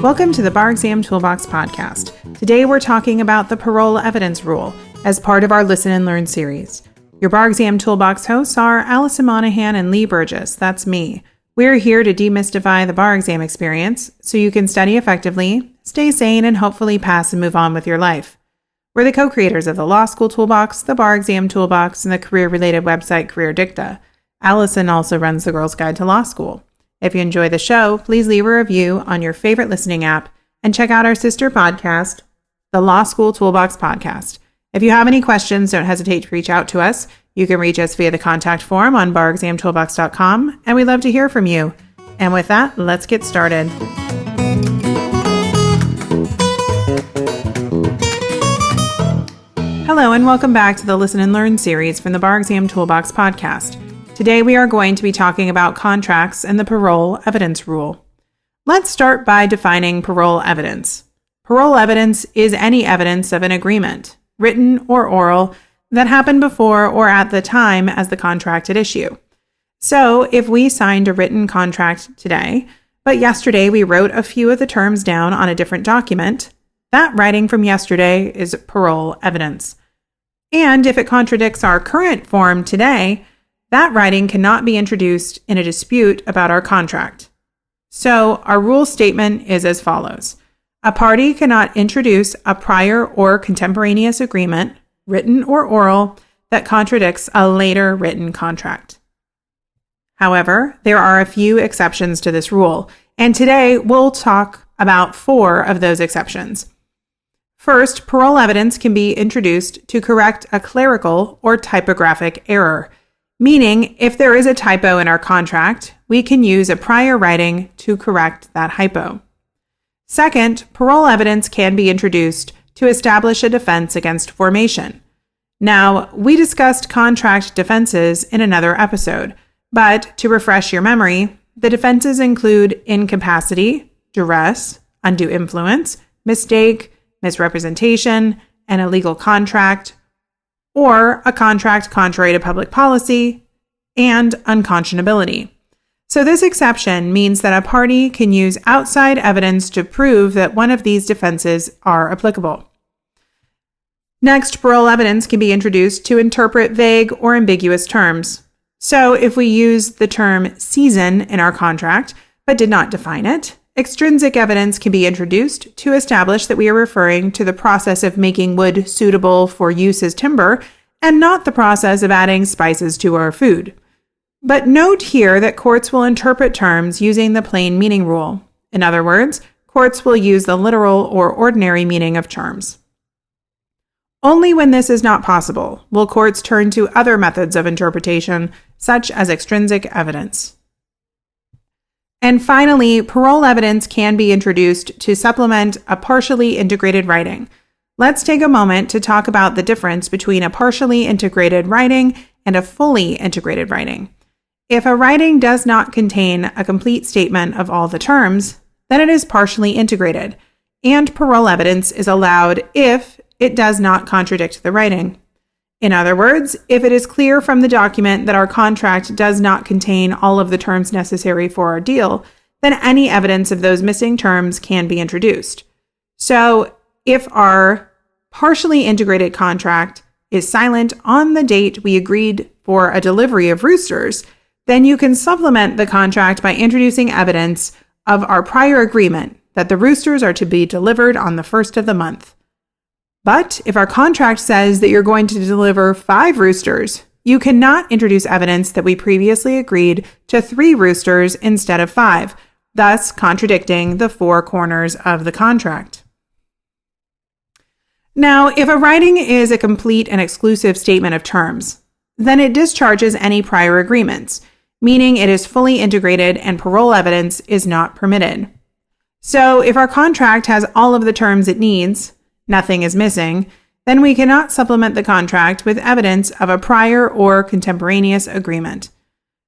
Welcome to the Bar Exam Toolbox podcast. Today we're talking about the parole evidence rule as part of our Listen and Learn series. Your Bar Exam Toolbox hosts are Alison Monahan and Lee Burgess. That's me. We're here to demystify the bar exam experience so you can study effectively, stay sane, and hopefully pass and move on with your life. We're the co-creators of the Law School Toolbox, the Bar Exam Toolbox, and the career-related website Career Dicta. Alison also runs the Girls Guide to Law School. If you enjoy the show, please leave a review on your favorite listening app and check out our sister podcast, the Law School Toolbox podcast. If you have any questions, don't hesitate to reach out to us. You can reach us via the contact form on barexamtoolbox.com, and we'd love to hear from you. And with that, let's get started. Hello, and welcome back to the Listen and Learn series from the Bar Exam Toolbox podcast. Today we are going to be talking about contracts and the parole evidence rule. Let's start by defining parole evidence. Parole evidence is any evidence of an agreement, written or oral, that happened before or at the time as the contract at issue. So if we signed a written contract today, but yesterday we wrote a few of the terms down on a different document, that writing from yesterday is parole evidence. And if it contradicts our current form today, that writing cannot be introduced in a dispute about our contract. So our rule statement is as follows. A party cannot introduce a prior or contemporaneous agreement, written or oral, that contradicts a later written contract. However, there are a few exceptions to this rule, and today we'll talk about 4 of those exceptions. First, parole evidence can be introduced to correct a clerical or typographic error, meaning if there is a typo in our contract, we can use a prior writing to correct that hypo. Second, parole evidence can be introduced to establish a defense against formation. Now, we discussed contract defenses in another episode, but to refresh your memory, the defenses include incapacity, duress, undue influence, mistake, misrepresentation, an illegal contract, or a contract contrary to public policy, and unconscionability. So this exception means that a party can use outside evidence to prove that one of these defenses are applicable. Next, parole evidence can be introduced to interpret vague or ambiguous terms. So if we use the term season in our contract, but did not define it, extrinsic evidence can be introduced to establish that we are referring to the process of making wood suitable for use as timber and not the process of adding spices to our food. But note here that courts will interpret terms using the plain meaning rule. In other words, courts will use the literal or ordinary meaning of terms. Only when this is not possible will courts turn to other methods of interpretation, such as extrinsic evidence. And finally, parole evidence can be introduced to supplement a partially integrated writing. Let's take a moment to talk about the difference between a partially integrated writing and a fully integrated writing. If a writing does not contain a complete statement of all the terms, then it is partially integrated, and parole evidence is allowed if it does not contradict the writing. In other words, if it is clear from the document that our contract does not contain all of the terms necessary for our deal, then any evidence of those missing terms can be introduced. So, if our partially integrated contract is silent on the date we agreed for a delivery of roosters, then you can supplement the contract by introducing evidence of our prior agreement that the roosters are to be delivered on the first of the month. But if our contract says that you're going to deliver 5 roosters, you cannot introduce evidence that we previously agreed to 3 roosters instead of 5, thus contradicting the 4 corners of the contract. Now, if a writing is a complete and exclusive statement of terms, then it discharges any prior agreements, meaning it is fully integrated and parole evidence is not permitted. So if our contract has all of the terms it needs, nothing is missing, then we cannot supplement the contract with evidence of a prior or contemporaneous agreement.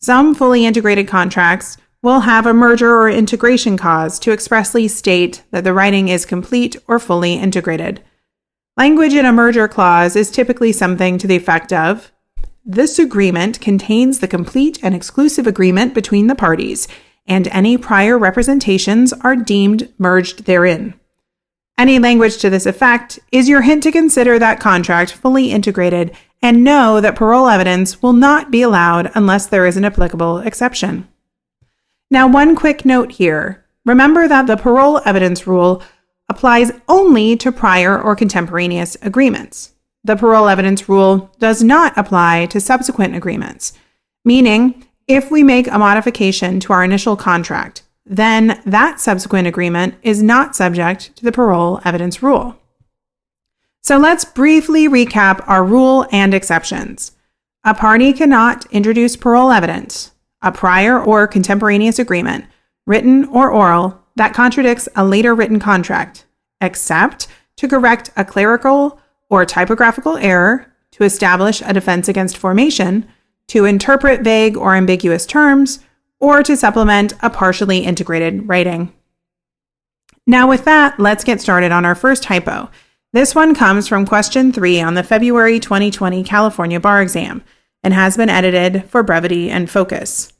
Some fully integrated contracts will have a merger or integration clause to expressly state that the writing is complete or fully integrated. Language in a merger clause is typically something to the effect of, "This agreement contains the complete and exclusive agreement between the parties, and any prior representations are deemed merged therein. Any language to this effect is your hint to consider that contract fully integrated and know that parole evidence will not be allowed unless there is an applicable exception. Now, one quick note here. Remember that the parole evidence rule applies only to prior or contemporaneous agreements. The parole evidence rule does not apply to subsequent agreements, meaning if we make a modification to our initial contract, then that subsequent agreement is not subject to the parole evidence rule. So let's briefly recap our rule and exceptions. A party cannot introduce parole evidence, a prior or contemporaneous agreement, written or oral, that contradicts a later written contract, except to correct a clerical or typographical error, to establish a defense against formation, to interpret vague or ambiguous terms, or to supplement a partially integrated writing. Now with that, let's get started on our first hypo. This one comes from question 3 on the February 2020 California Bar Exam and has been edited for brevity and focus.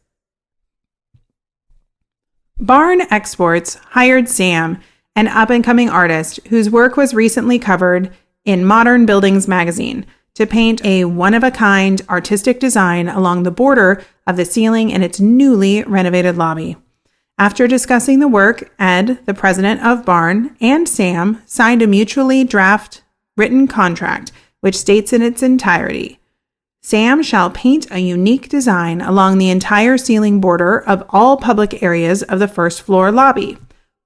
Barn Exports hired Sam, an up-and-coming artist whose work was recently covered in Modern Buildings magazine, to paint a one-of-a-kind artistic design along the border of the ceiling in its newly renovated lobby. After discussing the work, Ed, the president of Barn, and Sam signed a mutually draft written contract, which states in its entirety, Sam shall paint a unique design along the entire ceiling border of all public areas of the first floor lobby.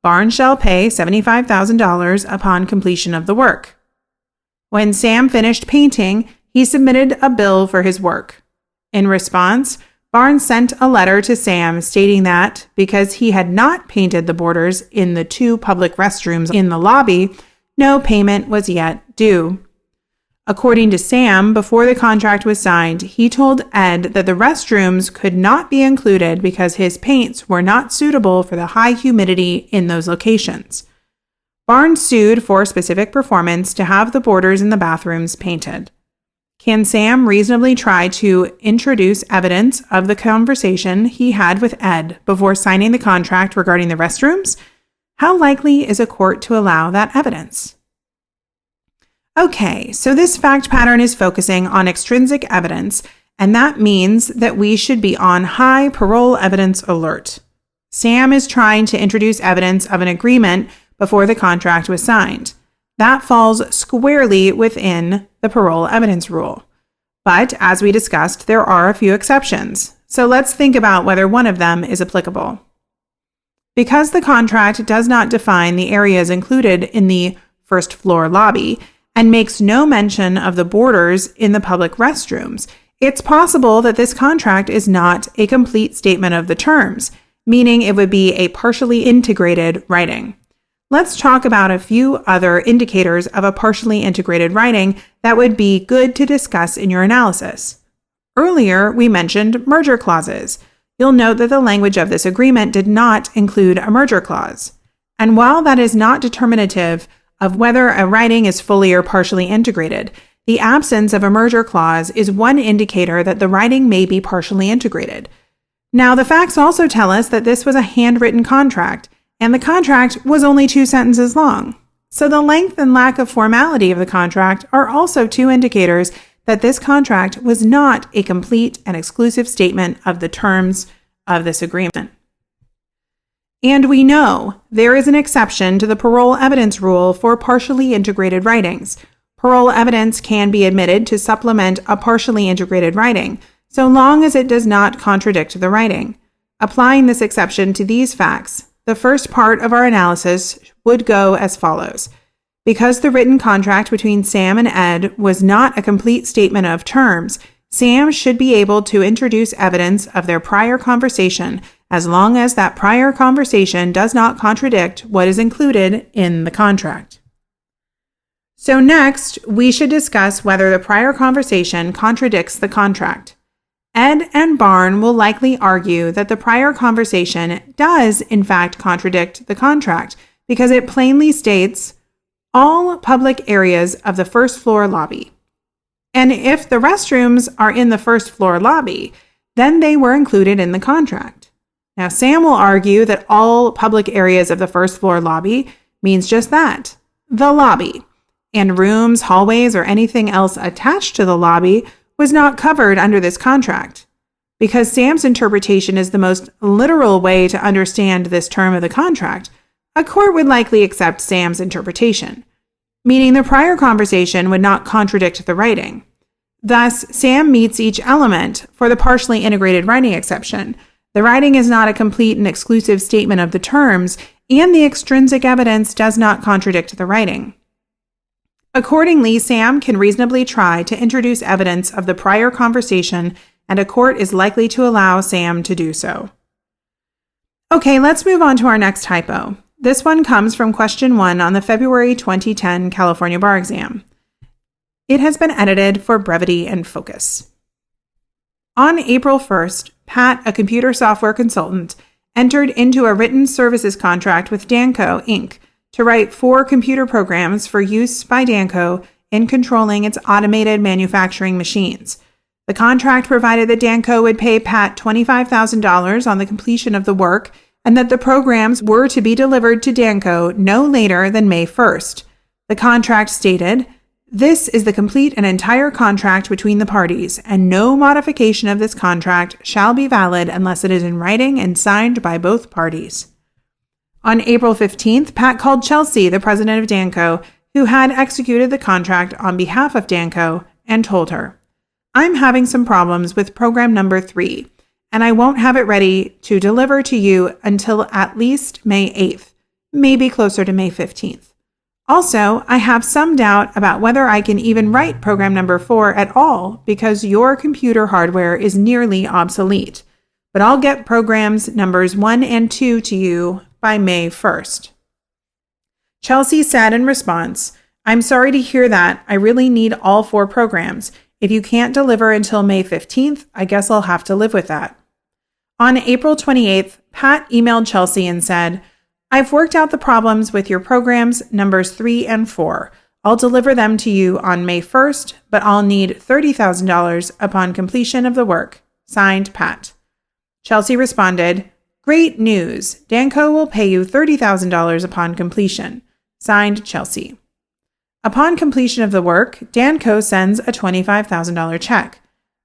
Barn shall pay $75,000 upon completion of the work. When Sam finished painting, he submitted a bill for his work. In response, Barn sent a letter to Sam stating that because he had not painted the borders in the 2 public restrooms in the lobby, no payment was yet due. According to Sam, before the contract was signed, he told Ed that the restrooms could not be included because his paints were not suitable for the high humidity in those locations. Barn sued for specific performance to have the borders in the bathrooms painted. Can Sam reasonably try to introduce evidence of the conversation he had with Ed before signing the contract regarding the restrooms? How likely is a court to allow that evidence? Okay, so this fact pattern is focusing on extrinsic evidence, and that means that we should be on high parole evidence alert. Sam is trying to introduce evidence of an agreement before the contract was signed. That falls squarely within the parole evidence rule. But as we discussed, there are a few exceptions. So let's think about whether one of them is applicable. Because the contract does not define the areas included in the first floor lobby and makes no mention of the borders in the public restrooms, it's possible that this contract is not a complete statement of the terms, meaning it would be a partially integrated writing. Let's talk about a few other indicators of a partially integrated writing that would be good to discuss in your analysis. Earlier, we mentioned merger clauses. You'll note that the language of this agreement did not include a merger clause. And while that is not determinative of whether a writing is fully or partially integrated, the absence of a merger clause is one indicator that the writing may be partially integrated. Now, the facts also tell us that this was a handwritten contract, and the contract was only 2 sentences long. So the length and lack of formality of the contract are also 2 indicators that this contract was not a complete and exclusive statement of the terms of this agreement. And we know there is an exception to the parole evidence rule for partially integrated writings. Parole evidence can be admitted to supplement a partially integrated writing, so long as it does not contradict the writing. Applying this exception to these facts, the first part of our analysis would go as follows. Because the written contract between Sam and Ed was not a complete statement of terms, Sam should be able to introduce evidence of their prior conversation as long as that prior conversation does not contradict what is included in the contract. So next, we should discuss whether the prior conversation contradicts the contract. Ed and Barn will likely argue that the prior conversation does, in fact, contradict the contract because it plainly states all public areas of the first floor lobby. And if the restrooms are in the first floor lobby, then they were included in the contract. Now, Sam will argue that all public areas of the first floor lobby means just that, the lobby, and rooms, hallways, or anything else attached to the lobby was not covered under this contract. Because Sam's interpretation is the most literal way to understand this term of the contract, a court would likely accept Sam's interpretation, meaning the prior conversation would not contradict the writing. Thus, Sam meets each element for the partially integrated writing exception. The writing is not a complete and exclusive statement of the terms, and the extrinsic evidence does not contradict the writing. Accordingly, Sam can reasonably try to introduce evidence of the prior conversation, and a court is likely to allow Sam to do so. Okay, let's move on to our next hypo. This one comes from question 1 on the February 2010 California Bar Exam. It has been edited for brevity and focus. On April 1st, Pat, a computer software consultant, entered into a written services contract with Danco, Inc. to write 4 computer programs for use by Danco in controlling its automated manufacturing machines. The contract provided that Danco would pay Pat $25,000 on the completion of the work and that the programs were to be delivered to Danco no later than May 1st. The contract stated, "This is the complete and entire contract between the parties, and no modification of this contract shall be valid unless it is in writing and signed by both parties." On April 15th, Pat called Chelsea, the president of Danco, who had executed the contract on behalf of Danco, and told her, "I'm having some problems with program number 3, and I won't have it ready to deliver to you until at least May 8th, maybe closer to May 15th. Also, I have some doubt about whether I can even write program number 4 at all because your computer hardware is nearly obsolete, but I'll get programs numbers 1 and 2 to you by May 1st. Chelsea said in response, "I'm sorry to hear that. I really need all 4 programs. If you can't deliver until May 15th, I guess I'll have to live with that." On April 28th, Pat emailed Chelsea and said, "I've worked out the problems with your programs numbers 3 and 4. I'll deliver them to you on May 1st, but I'll need $30,000 upon completion of the work. Signed, Pat." Chelsea responded, "Great news. Danco will pay you $30,000 upon completion. Signed, Chelsea." Upon completion of the work, Danco sends a $25,000 check.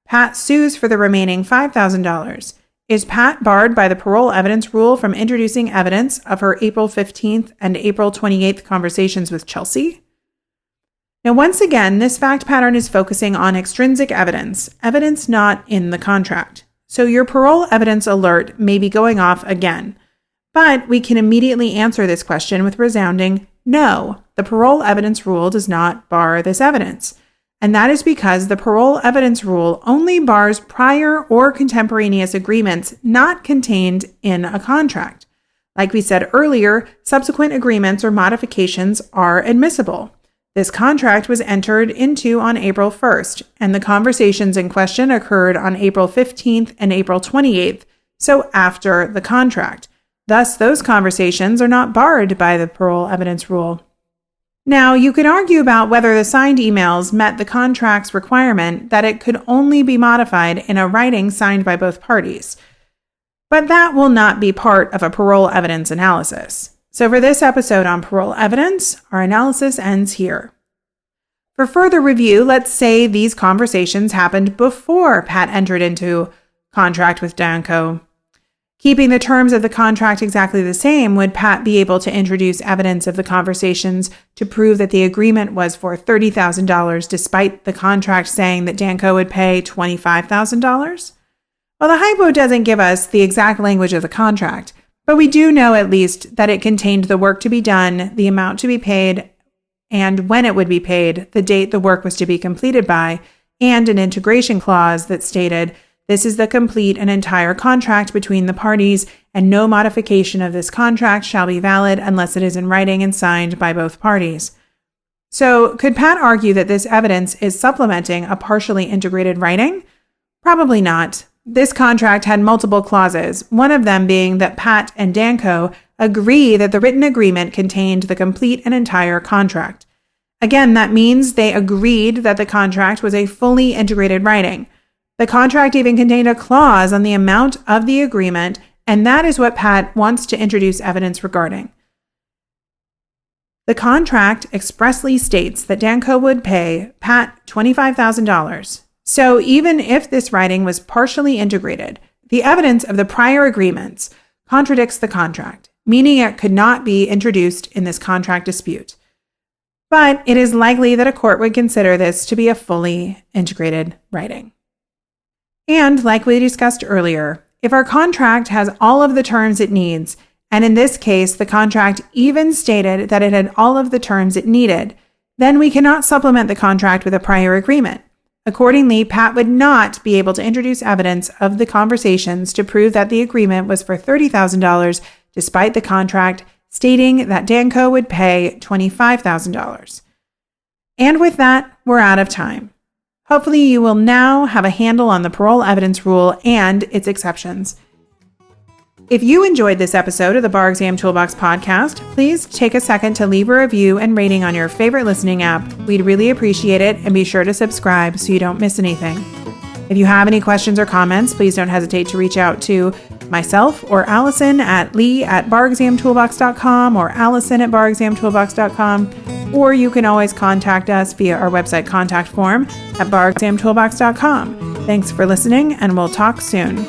Pat sues for the remaining $5,000. Is Pat barred by the parole evidence rule from introducing evidence of her April 15th and April 28th conversations with Chelsea? Now, once again, this fact pattern is focusing on extrinsic evidence, evidence not in the contract. So your parole evidence alert may be going off again. But we can immediately answer this question with resounding no. The parole evidence rule does not bar this evidence. And that is because the parole evidence rule only bars prior or contemporaneous agreements not contained in a contract. Like we said earlier, subsequent agreements or modifications are admissible. This contract was entered into on April 1st, and the conversations in question occurred on April 15th and April 28th, so after the contract. Thus, those conversations are not barred by the parole evidence rule. Now, you could argue about whether the signed emails met the contract's requirement that it could only be modified in a writing signed by both parties. But that will not be part of a parole evidence analysis. So for this episode on parole evidence, our analysis ends here. For further review, let's say these conversations happened before Pat entered into contract with Danco. Keeping the terms of the contract exactly the same, would Pat be able to introduce evidence of the conversations to prove that the agreement was for $30,000 despite the contract saying that Danco would pay $25,000? Well, the hypo doesn't give us the exact language of the contract, but we do know at least that it contained the work to be done, the amount to be paid, and when it would be paid, the date the work was to be completed by, and an integration clause that stated, "This is the complete and entire contract between the parties, and no modification of this contract shall be valid unless it is in writing and signed by both parties." So, could Pat argue that this evidence is supplementing a partially integrated writing? Probably not. This contract had multiple clauses, one of them being that Pat and Danco agree that the written agreement contained the complete and entire contract. Again, that means they agreed that the contract was a fully integrated writing. The contract even contained a clause on the amount of the agreement and that is what Pat wants to introduce evidence regarding. The contract expressly states that Danco would pay Pat $25,000. So even if this writing was partially integrated, the evidence of the prior agreements contradicts the contract, meaning it could not be introduced in this contract dispute. But it is likely that a court would consider this to be a fully integrated writing. And like we discussed earlier, if our contract has all of the terms it needs, and in this case, the contract even stated that it had all of the terms it needed, then we cannot supplement the contract with a prior agreement. Accordingly, Pat would not be able to introduce evidence of the conversations to prove that the agreement was for $30,000, despite the contract stating that Danco would pay $25,000. And with that, we're out of time. Hopefully, you will now have a handle on the parole evidence rule and its exceptions. If you enjoyed this episode of the Bar Exam Toolbox podcast, please take a second to leave a review and rating on your favorite listening app. We'd really appreciate it, and be sure to subscribe so you don't miss anything. If you have any questions or comments, please don't hesitate to reach out to myself or Alison at lee@barexamtoolbox.com or allison@barexamtoolbox.com, or you can always contact us via our website contact form at barexamtoolbox.com. Thanks for listening, and we'll talk soon.